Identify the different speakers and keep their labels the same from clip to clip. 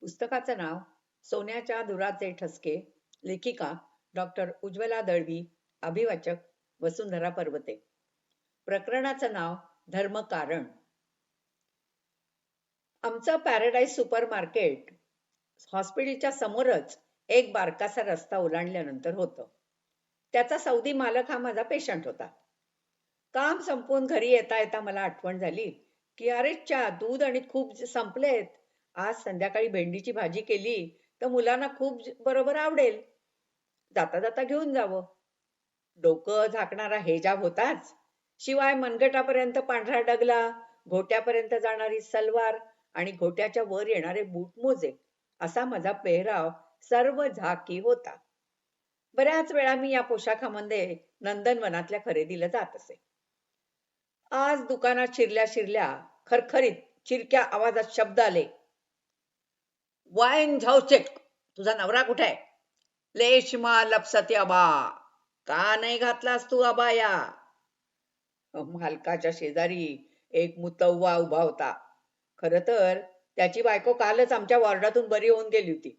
Speaker 1: पुस्तकाचं नाव सोन्याच्या दुराचे ठसके. लेखिका डॉक्टर उज्ज्वला दळवी. अभिवाचक वसुंधरा पर्वते. प्रकरणाचं नाव धर्मकारण. आमचं पॅराडाईज सुपर मार्केट हॉस्पिटलच्या समोरच एक बारकासा रस्ता ओलांडल्यानंतर होतं. त्याचा सौदी मालक हा माझा पेशंट होता. काम संपवून घरी येता येता मला आठवण झाली की अरे च्या, दूध आणि खूप संपलेत. आज संध्याकाळी भेंडीची भाजी केली तर मुलांना खूप बरोबर आवडेल. जाता जाता घेऊन जावं. डोकं झाकणारा हेजाब होताच, शिवाय मनगटापर्यंत पांढरा डगला, घोट्यापर्यंत जाणारी सलवार आणि घोट्याच्या वर येणारे बूट मोजे असा माझा पेहराव सर्व झाकी होता. बऱ्याच वेळा मी या पोशाखामध्ये नंदनवनातल्या खरेदीला जात असे. आज दुकानात शिरल्या शिरल्या खरखरीत चिरक्या आवाजात शब्द आले. वाईन झाऊचेक, तुझा नवरा कुठे आहे? लेशमा लपसती अबा, का नाही घातलास तू अबाया? मालकाच्या शेजारी एक मुतव्वा उभा होता. खर तर त्याची बायको कालच आमच्या वॉर्डातून बरी होऊन गेली होती.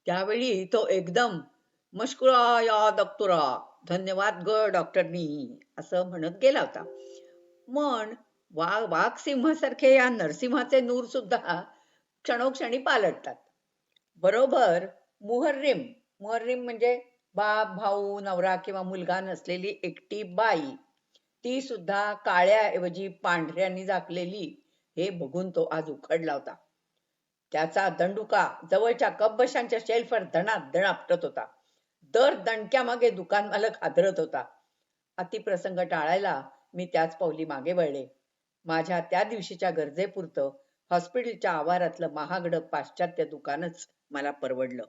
Speaker 1: त्यावेळी तो एकदम मश्कुरा या दक्तुरा, धन्यवाद ग डॉक्टरनी, असं म्हणत गेला होता. पण वाघ सिंहासारखे या नरसिंहाचे नूर सुद्धा क्षणोक्षणी पालटतात. बरोबर मुहर्रिम मुहर्रिम म्हणजे बाप, भाऊ, नवरा किंवा मुलगा नसलेली एकटी बाई, ती सुद्धा काळ्याऐवजी पांढऱ्यानी झाकलेली, हे बघून तो आज उखडला होता. त्याचा दंडुका जवळच्या कपबशांच्या शेल्फवर दणादण आपटत होता. दर दणक्यामागे दुकान मालक हादरत होता. अतिप्रसंग टाळायला मी त्याच पावली मागे वळले. माझ्या त्या दिवशीच्या गरजेपुरतं हॉस्पिटलच्या आवारातलं महागडं पाश्चात्य दुकानच मला परवडलं.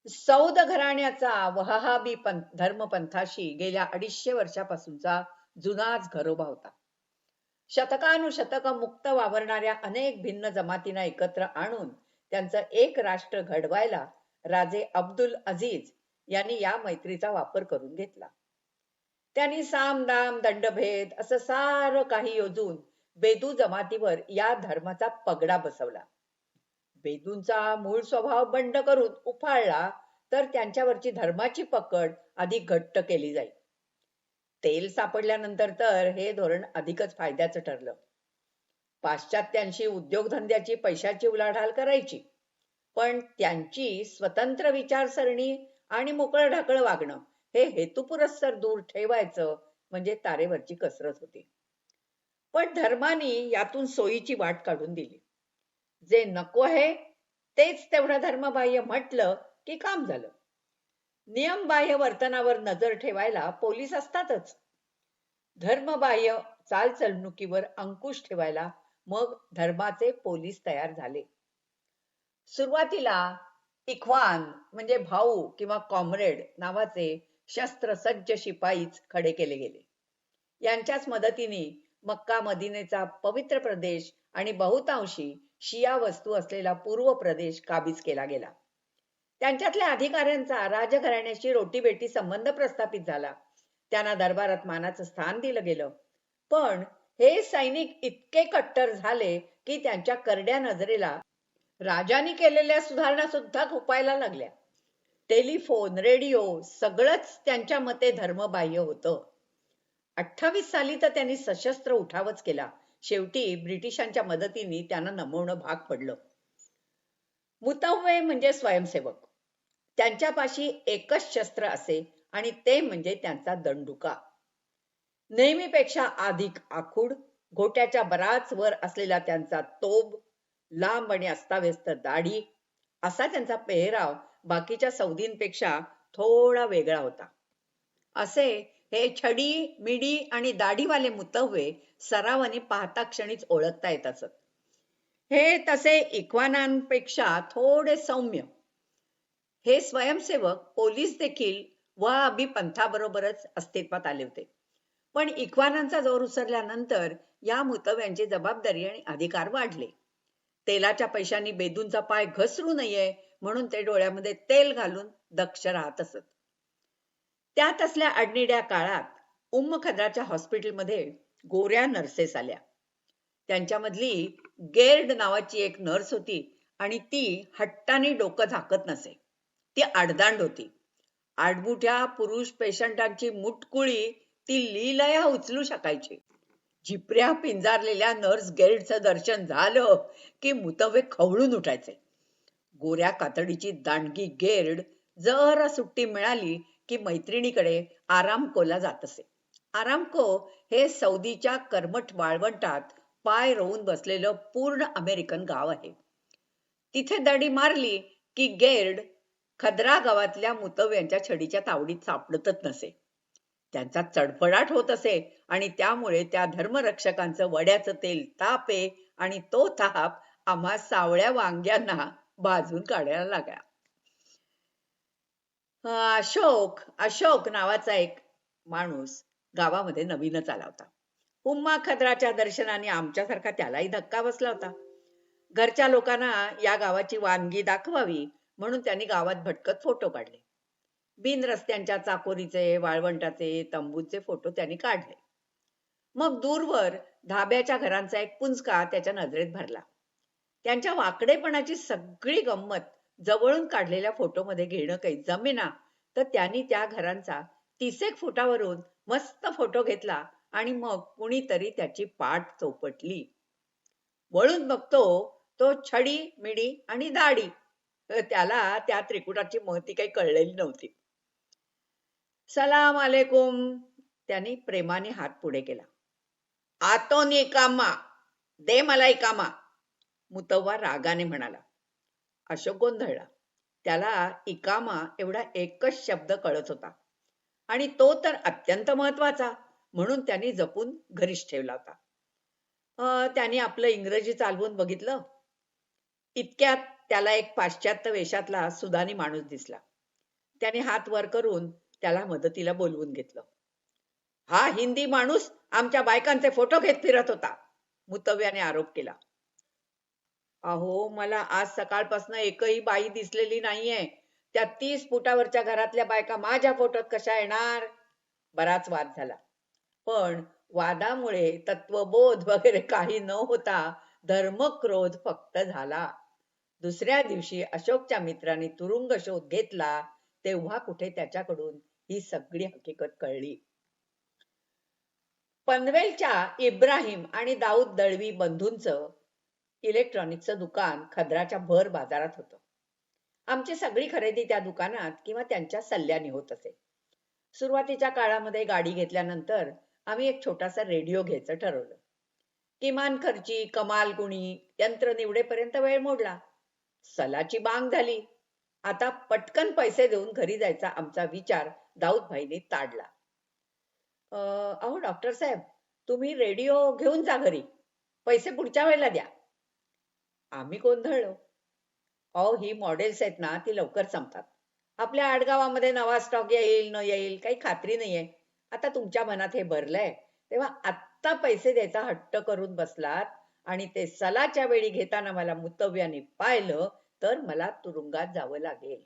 Speaker 1: सौद घराण्याचा वहाबी धर्मपंथाशी गेल्या 250 वर्षापासूनचा जुनाच घरोबा होता. शतकानुशतक मुक्त वावरणाऱ्या अनेक भिन्न जमातींना एकत्र आणून त्यांचं एक राष्ट्र घडवायला राजे अब्दुल अजीज यांनी या मैत्रीचा वापर करून घेतला. त्यांनी साम दाम दंडभेद असं सारं काही योजून बेदू जमातीवर या धर्माचा पगडा बसवला. बेदूंचा मूळ स्वभाव बंड करून उफाळला तर त्यांच्यावरची धर्माची पकड अधिक घट्ट केली जाईल. तेल सापडल्यानंतर तर हे धोरण अधिकच फायद्याचं ठरलं. पाश्चात्यांशी उद्योगधंद्याची पैशाची उलाढाल करायची, पण त्यांची स्वतंत्र विचारसरणी आणि मोकळं ढाकळं वागणं हे हेतुपुरस्सर दूर ठेवायचं म्हणजे तारेवरची कसरत होती. पण धर्मानी यातून सोयीची वाट काढून दिली. जे नको आहे तेच तेवढं धर्मबाह्य म्हटलं की काम झालं. नियमबाह्य वर्तनावर नजर ठेवायला पोलीस असतातच. धर्मबाह्य चालचलणुकीवर अंकुश ठेवायला मग धर्माचे पोलीस तयार झाले. सुरुवातीला इख्वान म्हणजे भाऊ किंवा कॉम्रेड नावाचे शस्त्रसज्ज शिपाईच खडे केले गेले. यांच्याच मदतीने मक्का मदिनेचा पवित्र प्रदेश आणि बहुतांशी शिया वस्तू असलेला पूर्व प्रदेश काबीज केला गेला. त्यांच्यातल्या अधिकाऱ्यांचा राजघराण्याशी रोटीबेटी संबंध प्रस्थापित झाला. त्यांना दरबारात मानाचं स्थान दिलं गेलं. पण हे सैनिक इतके कट्टर झाले की त्यांच्या करड्या नजरेला राजांनी केलेल्या सुधारणा सुद्धा खुपायला लागल्या. टेलिफोन, रेडिओ सगळंच त्यांच्या मते धर्मबाह्य होतं. 28 साली तर त्यांनी सशस्त्र उठावच केला. शेवटी ब्रिटिशांच्या मदतीने त्यांना नमवणं भाग पडलं. मुतव्वे म्हणजे स्वयंसेवक. त्यांच्यापाशी एकच शस्त्र असे आणि ते म्हणजे त्यांचा दंडुका. नेहमीपेक्षा अधिक आखूड, घोट्याच्या बराच वर असलेला त्यांचा तोब, लांब आणि अस्ताव्यस्त दाढी असा त्यांचा पेहराव बाकीच्या सौदींपेक्षा थोडा वेगळा होता. असे हे छडी, मिडी आणि दाढीवाले मुतव्वे सरावाने पाहता क्षणीच ओळखता येत असत. हे तसे इख्वानांपेक्षा थोडे सौम्य. हे स्वयंसेवक पोलीस देखील वहाबी पंथाबरोबरच अस्तित्वात आले होते. पण इख्वानांचा जोर उसरल्यानंतर या मुतव्यांची जबाबदारी आणि अधिकार वाढले. तेलाच्या पैशांनी बेदूंचा पाय घसरू नये म्हणून ते डोळ्यामध्ये तेल घालून दक्ष राहत असत. त्यात असल्या अडनिड्या काळात उम्मखद्राच्या हॉस्पिटलमध्ये गोऱ्या नर्सेस आल्या. त्यांच्यामधली गेर्ड नावाची एक नर्स होती आणि ती हट्टाने डोकं झाकत नसे. ती आडदांड होती. आडमुठ्या पुरुष पेशंटांची मुटकुळी ती लीलया उचलू शकायची. झिपऱ्या पिंजारलेल्या नर्स गेल्डचं दर्शन झालं की मुतवे खवळून उठायचे. गोऱ्या कातडीची दांडगी गेर्ड जरा सुट्टी मिळाली की मैत्रिणीकडे आरामकोला जात असे. आरामको हे सौदीच्या कर्मठ वाळवंटात पाय रोवून बसलेलं पूर्ण अमेरिकन गाव आहे. तिथे दडी मारली की गेर्ड खद्रा गावातल्या मुतव्यांच्या छडीच्या तावडीत सापडतच नसे. त्यांचा चडफडाट होत असे आणि त्यामुळे त्या धर्मरक्षकांचं वड्याचं तेल तापे आणि तो ताप आम्हा सावळ्या वांग्यांना भाजून काढायला लागला. अशोक नावाचा एक माणूस गावामध्ये नवीनच आला होता. उम्मा खद्राच्या दर्शनाने आमच्यासारखा त्यालाही धक्का बसला होता. घरच्या लोकांना या गावाची वानगी दाखवावी म्हणून त्यांनी गावात भटकत फोटो काढले. बिन रस्त्यांच्या चाकोरीचे, वाळवंटाचे, तंबूचे फोटो त्यांनी काढले. मग दूरवर धाब्याच्या घरांचा एक पुंजका त्याच्या नजरेत भरला. त्यांच्या वाकडेपणाची सगळी गंमत जवळून काढलेल्या फोटोमध्ये घेणं काही जमेना, तर त्यांनी त्या घरांचा 30 फुटावरून मस्त फोटो घेतला आणि मग कुणीतरी त्याची पाठ चौपटली. वळून बघतो तो छडी मिडी आणि दाढी. त्याला त्या त्रिकुटाची महती काही कळलेली नव्हती. सलाम आलेकुम, त्यांनी प्रेमाने हात पुढे केला. आतोन इकामा, दे मला इकामा, मुतव्वा रागाने म्हणाला. अशोक गोंधळला. त्याला इकामा एवढा एकच शब्द कळत होता आणि तो तर अत्यंत महत्वाचा, म्हणून त्यांनी जपून घरीच ठेवला होता. त्यांनी आपलं इंग्रजी चालवून बघितलं. इतक्यात त्याला एक पाश्चात्य वेशातला सुदानी माणूस दिसला. त्याने हात वर करून त्याला मदतीला बोलवून घेतलं. हा हिंदी माणूस आमच्या बायकांचे फोटो घेत फिरत होता, मुतव्याने आरोप केला. अहो, मला आज सकाळपासून एकही बाई दिसलेली नाहीये. त्या 30 फुटावरच्या घरातल्या बायका माझ्या फोटोत कशा येणार? बराच वाद झाला. पण वादामुळे तत्वबोध वगैरे काही न होता धर्मक्रोध फक्त झाला. दुसऱ्या दिवशी अशोकच्या मित्रांनी तुरुंग शोध घेतला तेव्हा कुठे त्याच्याकडून ही सगळी हकीकत कळली. पनवेलच्या इब्राहिम आणि दाऊद दळवी बंधूंचं इलेक्ट्रॉनिक्सचं दुकान खद्राच्या भर बाजारात होतं. आमची सगळी खरेदी त्या दुकानात किंवा त्यांच्या सल्ल्याने होत असे. सुरुवातीच्या काळामध्ये गाडी घेतल्यानंतर आम्ही एक छोटासा रेडिओ घ्यायचं ठरवलं. किमान खर्ची, कमाल गुणी यंत्र निवडेपर्यंत वेळ मोडला. सलाची बांग झाली. आता पटकन पैसे देऊन घरी जायचा आमचा विचार दाऊदभाईने ताडला. अहो डॉक्टर साहेब, तुम्ही रेडिओ घेऊन जा घरी, पैसे पुढच्या वेळेला द्या. आम्ही गोंधळलो. अहो, ही मॉडेल्स आहेत ना, ती लवकर संपतात. आपल्या आडगावामध्ये नवा स्टॉक येईल न येईल काही खात्री नाहीये. आता तुमच्या मनात हे भरलंय तेव्हा आत्ता पैसे द्यायचा हट्ट करून बसलात आणि ते सलाच्या वेळी घेताना मला मुतव्याने पाहिलं तर मला तुरुंगात जावं लागेल.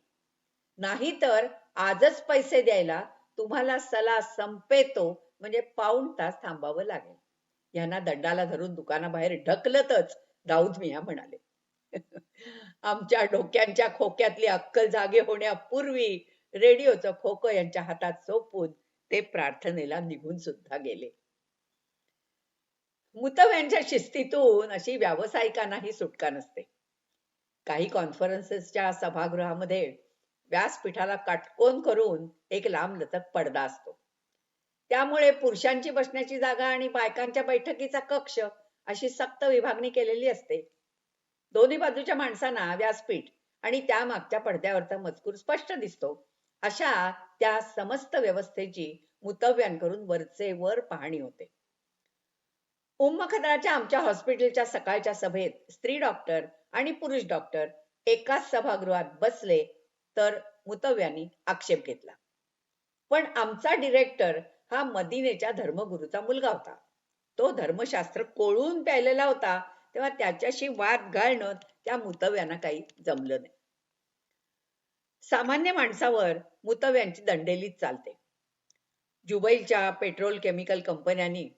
Speaker 1: नाहीतर आजच पैसे द्यायला तुम्हाला सला संपेतो म्हणजे पाऊण तास थांबावं लागेल. यांना दंडाला धरून दुकानाबाहेर ढकलतच दाऊद मिया म्हणाले. आमच्या डोक्यांच्या खोक्यातली अक्कल जागे होण्यापूर्वी रेडिओचं खोकं यांच्या हातात सोपवून ते प्रार्थनेला निघून सुद्धा गेले. मुतव्यांच्या शिस्तीतून अशी व्यावसायिकांनाही सुटका नसते. काही कॉन्फरन्सेसच्या सभागृहामध्ये व्यासपीठाला काटकोन करून एक लांबलचक पडदा असतो. त्यामुळे पुरुषांची बसण्याची जागा आणि बायकांच्या बैठकीचा कक्ष अशी सक्त विभागणी केलेली असते. दोन्ही बाजूच्या माणसांना व्यासपीठ आणि त्या मागच्या पडद्यावरचा मजकूर स्पष्ट दिसतो. अशा त्या समस्त व्यवस्थेची मुतव्यांकडून वरचे वर पाहणी होते. खद्राच्या आमच्या हॉस्पिटलच्या सकाळच्या सभेत स्त्री डॉक्टर आणि पुरुष डॉक्टर एकाच सभागृहात बसले तर मुतव्यांनी आक्षेप घेतला. पण आमचा डिरेक्टर हा मदिनेच्या धर्मगुरूचा मुलगा होता. तो धर्मशास्त्र कोळून प्यायलेला होता, तेव्हा त्याच्याशी वाद घालणं त्या मुतव्यांना काही जमलं नाही. सामान्य माणसावर मुतव्यांची दंडेलीच चालते. जुबैलच्या पेट्रोल केमिकल कंपन्यांनी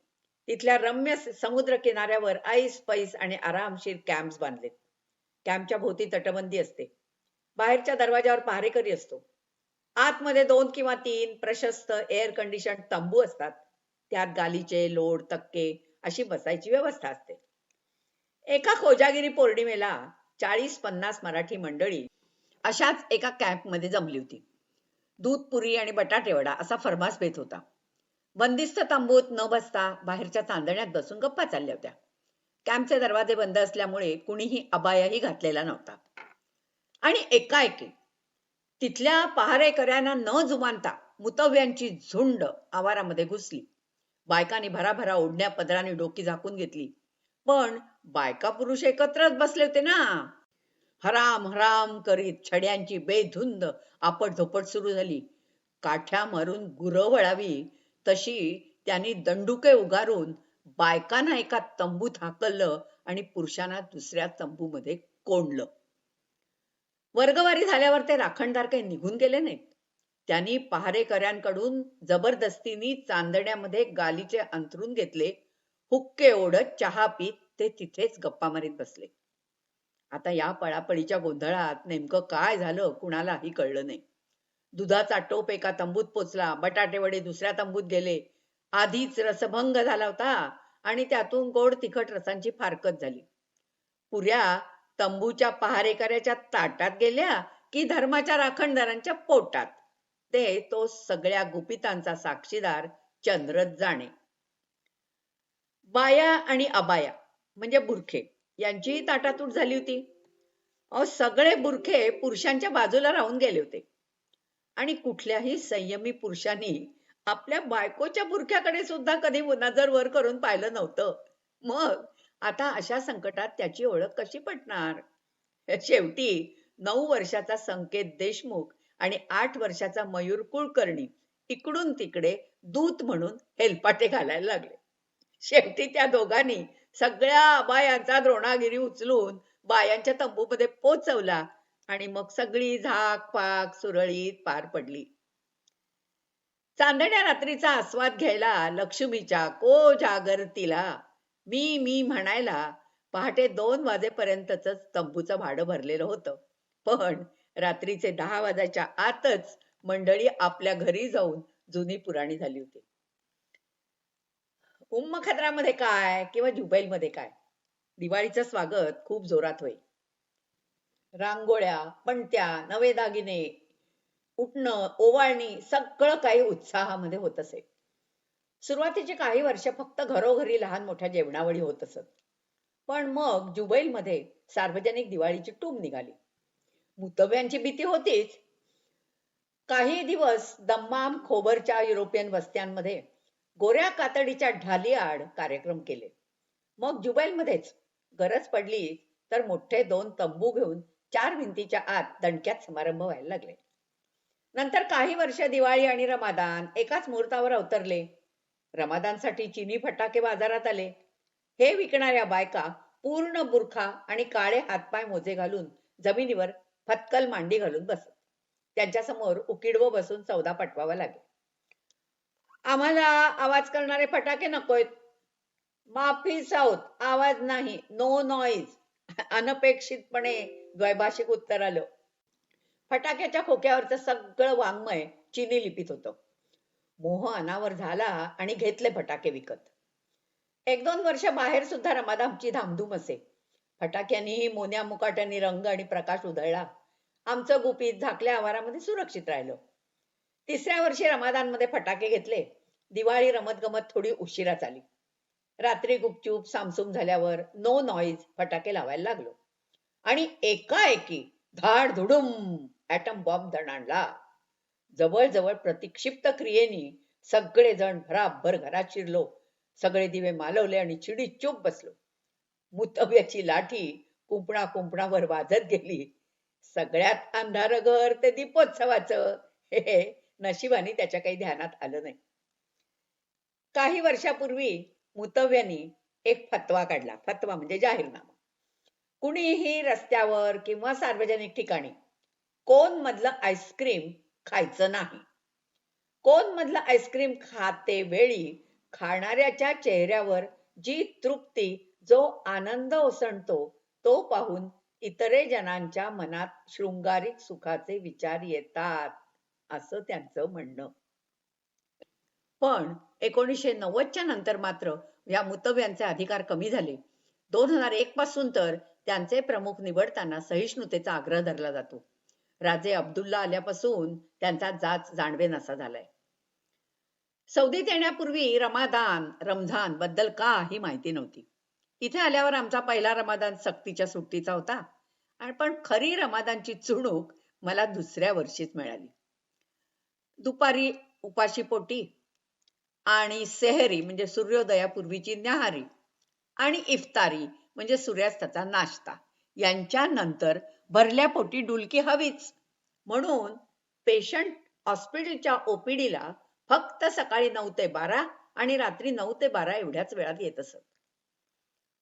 Speaker 1: तिथल्या रम्य समुद्र किनाऱ्यावर ऐस पैस आणि आरामशीर कॅम्प्स बांधलेत. कॅम्पच्या भोवती तटबंदी असते. बाहेरच्या दरवाजावर पहारेकरी असतो. आतमध्ये 2 किंवा 3 प्रशस्त एअर कंडिशन तंबू असतात. त्यात गालिचे, लोड, तक्के अशी बसायची व्यवस्था असते. एका कोजागिरी पौर्णिमेला 40-50 मराठी मंडळी अशाच एका कॅम्पमध्ये जमली होती. दूध पुरी आणि बटाटे वडा असा फर्मास बेत होता. बंदिस्त तंबूत न बसता बाहेरच्या चांदण्यात बसून गप्पा चालल्या होत्या. कॅम्पचे दरवाजे बंद असल्यामुळे कुणीही अबायाही घातलेला नव्हता. आणि एकाएकी तिथल्या पहारेकऱ्यांना न जुमानता मुतव्यांची झुंड आवारामध्ये घुसली. बायकांनी भराभरा ओढण्या पदराने डोकी झाकून घेतली. पण बायका पुरुष एकत्रच बसले होते ना. हराम हराम करीत छड्यांची बेधुंद आपटधोपट सुरू झाली. काठ्या मारून गुरं वळावी तशी त्यांनी दंडुके उगारून बायकांना एका तंबूत हाकललं आणि पुरुषांना दुसऱ्या तंबूमध्ये कोंडलं. वर्गवारी झाल्यावर ते राखणदार काही निघून गेले नाहीत. त्यांनी पहारेकऱ्यांकडून जबरदस्तीने चांदण्यामध्ये गालीचे अंथरून घेतले. हुक्के ओढत चहा पीत ते तिथेच गप्पा मारीत बसले. आता या पळापळीच्या गोंधळात नेमकं काय झालं कुणालाही कळलं नाही. दुधाचा टोप एका तंबूत पोचला, बटाटे वडे दुसऱ्या तंबूत गेले. आधीच रसभंग झाला होता आणि त्यातून गोड तिखट रसांची फारकत झाली. पुऱ्या तंबूच्या पहारेकऱ्याच्या ताटात गेल्या की धर्माच्या राखणदारांच्या पोटात. ते तो सगळ्या गुपितांचा साक्षीदार चंद्रच जाणे. बाया आणि अबाया म्हणजे बुरखे यांचीही ताटातूट झाली होती. सगळे बुरखे पुरुषांच्या बाजूला राहून गेले होते आणि कुठल्याही संयमी पुरुषांनी आपल्या बायकोच्या बुरख्याकडे सुद्धा कधी नजर वर करून पाहिलं नव्हतं. मग आता अशा संकटात त्याची ओळख कशी पटणार? शेवटी 9 वर्षाचा संकेत देशमुख आणि 8 वर्षाचा मयूर कुलकर्णी इकडून तिकडे दूत म्हणून हेलपाटे घालायला लागले. शेवटी त्या दोघांनी सगळ्या अबायांचा द्रोणागिरी उचलून बायांच्या तंबूमध्ये पोचवला आणि मग सगळी झाक पाक सुरळीत पार पडली. चांदण्या रात्रीचा आस्वाद घ्यायला लक्ष्मीच्या को जागरतीला मी म्हणायला पहाटे 2 वाजेपर्यंतच तंबूचं भाडं भरलेलं होतं. पण रात्रीचे 10 वाजायच्या आतच मंडळी आपल्या घरी जाऊन जुनी पुराणी झाली होती. खद्रामध्ये काय किंवा जुबैलमध्ये काय, दिवाळीचं स्वागत खूप जोरात होई. रांगोळ्या, पणत्या, नवे दागिने, उठणं, ओवाळणी सगळं काही उत्साहामध्ये होत असे. सुरुवातीची काही वर्ष फक्त घरोघरी लहान मोठ्या जेवणावळी होत असत. पण मग जुबैलमध्ये सार्वजनिक दिवाळीची टूम निघाली. मुतव्यांची भीती होतीच. काही दिवस दम्माम खोबरच्या युरोपियन वस्त्यांमध्ये गोऱ्या कातडीच्या ढालीआड कार्यक्रम केले. मग जुबैलमध्येच गरज पडली तर मोठे 2 तंबू घेऊन 4 भिंतीच्या आत दणक्यात समारंभ व्हायला लागले. नंतर काही वर्ष दिवाळी आणि रमादान एकाच मुहूर्तावर अवतरले. रमादानसाठी चिनी फटाके बाजारात आले. हे विकणाऱ्या बायका पूर्ण बुरखा आणि काळे हातपाय मोजे घालून जमिनीवर फत्कल मांडी घालून बसत. त्यांच्यासमोर उकिडवं बसून सौदा पटवावा लागे. आम्हाला आवाज करणारे फटाके नकोयत. माफी साऊथ, आवाज नाही, नो नॉईज. अनपेक्षितपणे द्वैभाषिक उत्तर आलं. फटाक्याच्या खोक्यावरचं सगळं वाङ्मय चिनी लिपीत होतं. मोह अनावर झाला आणि घेतले फटाके विकत. 1-2 वर्ष बाहेर सुद्धा रमादामची धामधूम असे. फटाक्यांनीही मोन्या मुकाट्यांनी रंग आणि प्रकाश उधळला. आमचं गुपित झाकल्या आवारामध्ये सुरक्षित राहिलं. 3ऱ्या वर्षी रमादानमध्ये फटाके घेतले. दिवाळी रमत गमत थोडी उशिराच आली. रात्री गुपचूप सामसूम झाल्यावर नो नॉईज फटाके लावायला लागलो आणि एकाएकी धाड धुडुम ॲटम बॉम्ब दणाणला. जवळजवळ प्रतिक्षिप्त क्रियेनी सगळेजण भराभर घरात शिरलो. सगळे दिवे मालवले आणि चिडी चूप बसलो. मुतव्याची लाठी कुंपणा कुंपणावर वाजत गेली. सगळ्यात अंधार घर ते दीपोत्सवाचं. हे नशिबाने त्याच्या काही ध्यानात आलं नाही. काही वर्षापूर्वी मुतव्यांनी एक फतवा काढला. फतवा म्हणजे जाहीरनामा. कुणीही रस्त्यावर किंवा सार्वजनिक ठिकाणी कोन मधलं आईस्क्रीम खायचं नाही. कोन मधलं आईस्क्रीम खाते वेळी खाणाऱ्याच्या चेहऱ्यावर जी तृप्ती, जो आनंद ओसंडतो तो पाहून इतरे जनांच्या मनात शृंगारिक सुखाचे विचार येतात, असं त्यांचं म्हणणं. पण 1990च्या नंतर मात्र या मुतव्यांचे अधिकार कमी झाले. 2001 पासून तर त्यांचे प्रमुख निवडताना सहिष्णुतेचा आग्रह धरला जातो. राजे अब्दुल्ला आल्यापासून त्यांचा जाच जाणवेनासा झालाय. सौदीत येण्यापूर्वी रमझान बद्दल काही माहिती नव्हती. इथे आल्यावर आमचा पहिला रमादान सक्तीच्या सुट्टीचा होता, पण खरी रमादानची चुणूक मला दुसऱ्या वर्षीच मिळाली. दुपारी उपाशी पोटी आणि सेहरी म्हणजे सूर्योदयापूर्वीची न्याहारी आणि इफ्तारी म्हणजे सूर्यास्ताचा नाश्ता यांच्या नंतर भरल्या पोटी डुलकी हवीच. म्हणून पेशंट हॉस्पिटलच्या ओपीडीला फक्त सकाळी 9 ते 12 आणि रात्री 9 ते 12 एवढ्याच वेळात येत असत.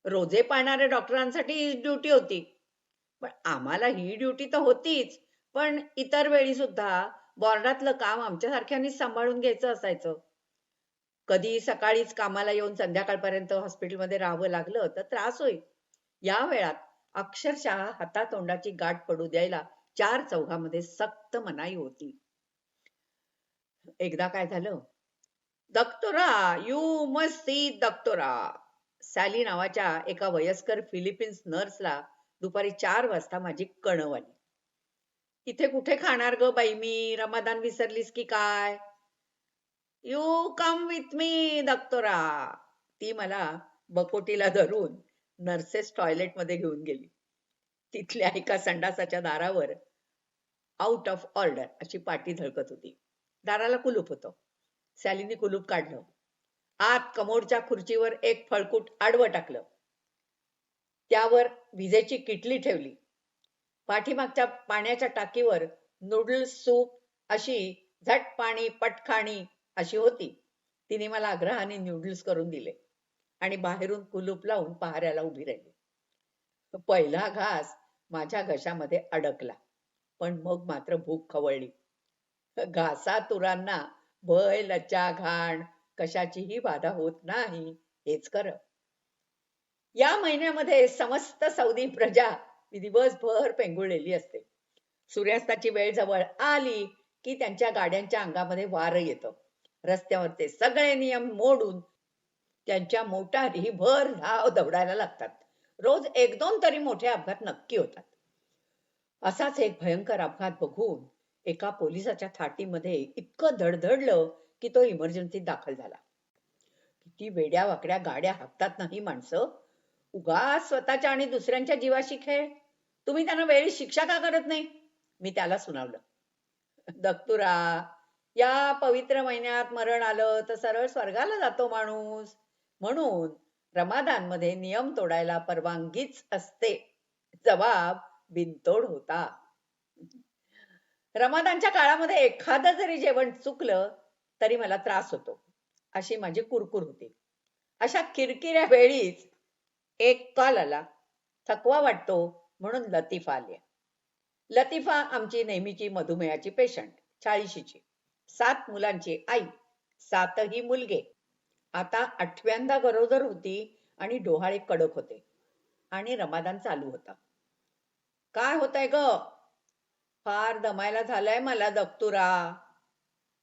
Speaker 1: रोजे पाळणाऱ्या डॉक्टरांसाठी ही ड्युटी होती, पण आम्हाला ही ड्युटी तर होतीच, पण इतर वेळी सुद्धा वॉर्डातलं काम आमच्यासारख्यांनीच सांभाळून घ्यायचं असायचं. कधी सकाळीच कामाला येऊन संध्याकाळपर्यंत हॉस्पिटलमध्ये राहावं लागलं तर त्रास होईल. या वेळात अक्षरशः हातातोंडाची गाठ पडू द्यायला 4 चौघामध्ये सक्त मनाई होती. एकदा काय झालं, दक्तोरा, यू मस्ट सी दक्तोरा. सॅली नावाच्या एका वयस्कर फिलिपिन्स नर्सला दुपारी 4 वाजता माझी कणव आली. इथे कुठे खाणार ग बाई मी, रमादान विसरलीस की काय? यू कम विथ मी दक्तोरा. ती मला बकोटीला धरून नर्सेस टॉयलेट मध्ये घेऊन गेली. तिथल्या एका संडासाच्या दारावर आउट ऑफ ऑर्डर अशी पाटी झळकत होती. दाराला कुलूप होतं. सॅलीने कुलूप काढलं. आत कमोडच्या खुर्चीवर एक फळकूट आडवं टाकलं. त्यावर विजेची किटली ठेवली. पाठीमागच्या पाण्याच्या टाकीवर नूडल्स सूप अशी झटपाणी पटखाणी अशी होती. तिने मला आग्रहाने नूडल्स करून दिले आणि बाहेरून कुलूप लावून पहाऱ्याला उभी राहिली. पहिला घास माझ्या घशामध्ये अडकला, पण मग मात्र भूक खवळली. घासातुरांना भय लज्जा घाण कशाचीही बाधा होत नाही, हेच खरं. या महिन्यामध्ये समस्त सौदी प्रजा दिवसभर पेंगुळलेली असते. सूर्यास्ताची वेळ जवळ आली की त्यांच्या गाड्यांच्या अंगामध्ये वारं येतं. रस्त्यावरचे सगळे नियम मोडून त्यांच्या मोटारी भर धाव दौडायला लागतात. रोज 1-2 तरी मोठे अपघात नक्की होतात. असाच एक भयंकर अपघात बघून एका पोलिसाच्या थाटीमध्ये इतकं धडधडलं की तो इमर्जन्सीत दाखल झाला. किती वेड्या वाकड्या गाड्या हाकतात नाही माणसं. उगाच स्वतःच्या आणि दुसऱ्यांच्या जीवाशी खेळ. तुम्ही त्यांना वेळी शिक्षा का करत नाही? मी त्याला सुनावलं. दक्तुरा, या पवित्र महिन्यात मरण आलं तर सरळ स्वर्गाला जातो माणूस. म्हणून रमादानमध्ये नियम तोडायला परवानगीच असते. जवाब बिनतोड होता. रमादानच्या काळामध्ये एखादं जरी जेवण चुकलं तरी मला त्रास होतो, अशी माझी कुरकुर होती. अशा किरकिऱ्या वेळीच एक कॉल आला. थकवा वाटतो म्हणून लतीफा आली. लतीफा आमची नेहमीची मधुमेहाची पेशंट, 40शीची, 7 मुलांची आई, 7ही मुलगे. आता 8व्यांदा गरोदर होती आणि डोहाळे कडक होते आणि रमादान चालू होता. काय होतंय ग? फार दमायला झालंय मला दक्तुरा.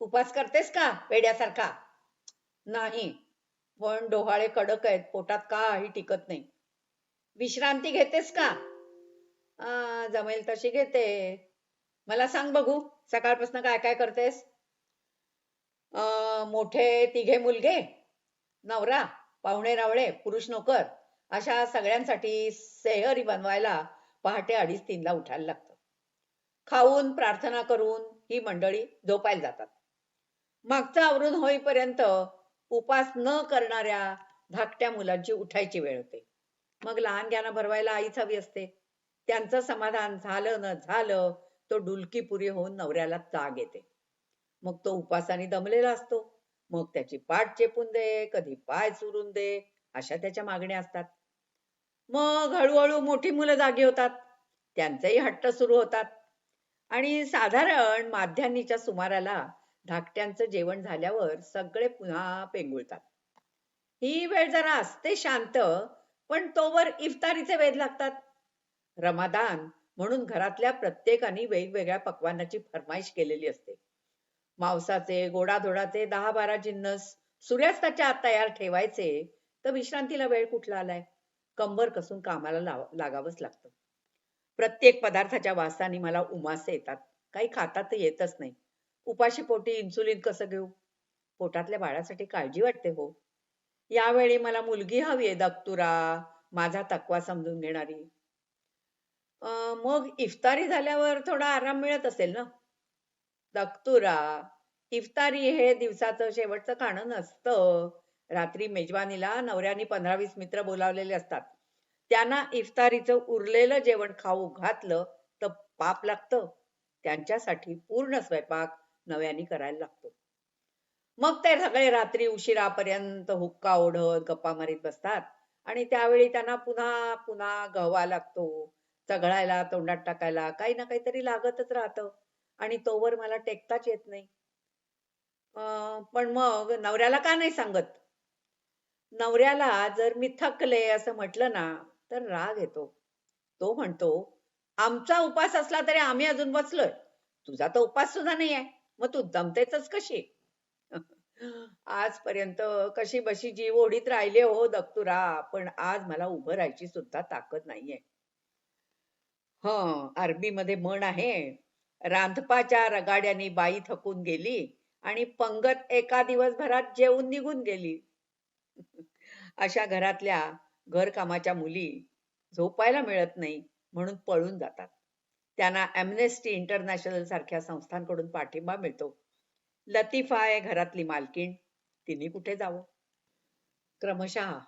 Speaker 1: उपास करतेस का वेड्यासारखा? नाही, पण डोहाळे कडक आहेत, पोटात काही टिकत नाही. विश्रांती घेतेस का? जमेल तशी घेते. मला सांग बघू, सकाळपासून काय काय करतेस? मोठे 3 मुलगे, नवरा, पाहुणे रावळे, पुरुष नोकर अशा सगळ्यांसाठी सेहरी बनवायला पहाटे 2:30-3ला उठायला लागतं. खाऊन प्रार्थना करून ही मंडळी झोपायला जातात. मागचं आवरून होईपर्यंत उपास न करणाऱ्या धाकट्या मुलांची उठायची वेळ होते. मग लहान ज्ञाना भरवायला आईच हवी असते. त्यांचं समाधान झालं न झालं तो डुलकी पुरी होऊन नवऱ्याला जाग येते. मग तो उपासाने दमलेला असतो. मग त्याची पाठ चेपून दे, कधी पाय चुरून दे, अशा त्याच्या मागण्या असतात. मग हळूहळू मोठी मुलं जागी होतात. त्यांचेही हट्ट सुरू होतात आणि साधारण माध्यान्नीच्या सुमाराला धाकट्यांचं जेवण झाल्यावर सगळे पुन्हा पेंगुळतात. ही वेळ जरा असते शांत, पण तोवर इफ्तारीचे वेध लागतात. रमादान म्हणून घरातल्या प्रत्येकाने वेगवेगळ्या पक्वान्नाची फरमाईश केलेली असते. मांसाचे, गोडाधोडाचे 10-12 जिन्नस सूर्यास्ताच्या आत तयार ठेवायचे, तर विश्रांतीला वेळ कुठला आलाय? कंबर कसून कामाला लागावंच लागतं. प्रत्येक पदार्थाच्या वासाने मला उमासे येतात. काही खाता तर येतच नाही. उपाशी पोटी इन्सुलिन कसं घेऊ? पोटातल्या बाळासाठी काळजी वाटते हो. यावेळी मला मुलगी हवी आहे दत्तुरा, माझा तकवा समजून घेणारी. मग इफ्तारी झाल्यावर थोडा आराम मिळत असेल ना? दत्तुरा, इफ्तारी हे दिवसाचं शेवटचं खाणं नसतं. रात्री मेजवानीला नवऱ्याने 15-20 मित्र बोलावलेले असतात. त्यांना इफ्तारीचं उरलेलं जेवण खाऊ घातलं तर पाप लागतं. त्यांच्यासाठी पूर्ण स्वयंपाक नव्याने करायला लागतो. मग ते सगळे रात्री उशिरापर्यंत हुक्का ओढत गप्पा मारीत बसतात आणि त्यावेळी त्यांना पुन्हा पुन्हा गहवा लागतो. चघळायला, तोंडात टाकायला काही ना काहीतरी लागतच राहतं आणि तोवर मला टेकताच येत नाही. पण मग नवऱ्याला का नाही सांगत? नवऱ्याला जर मी थकले असं म्हटलं ना, तर राग येतो. तो म्हणतो, "आमचा उपास असला तरी आम्ही अजून बसलोय. तुझा तर उपास सुद्धा नाहीये. मग तू दमतेचच कशी?" आजपर्यंत कशीबशी जीव ओढीत राहिले हो दत्तुरा, पण आज मला उभं राहायची सुद्धा ताकद नाहीये. अरबीमध्ये म्हण आहे, रांधपाच्या रगाड्याने बाई थकून गेली आणि पंगत एका दिवसभरात जेवून निघून गेली. अशा घरातल्या घरकामाच्या मुली झोपायला मिळत नाही म्हणून पळून जातात. त्यांना अम्नेस्टी इंटरनॅशनल सारख्या संस्थांकडून पाठिंबा मिळतो. लतीफा आहे घरातली मालकीण, तिने कुठे जावं? क्रमशः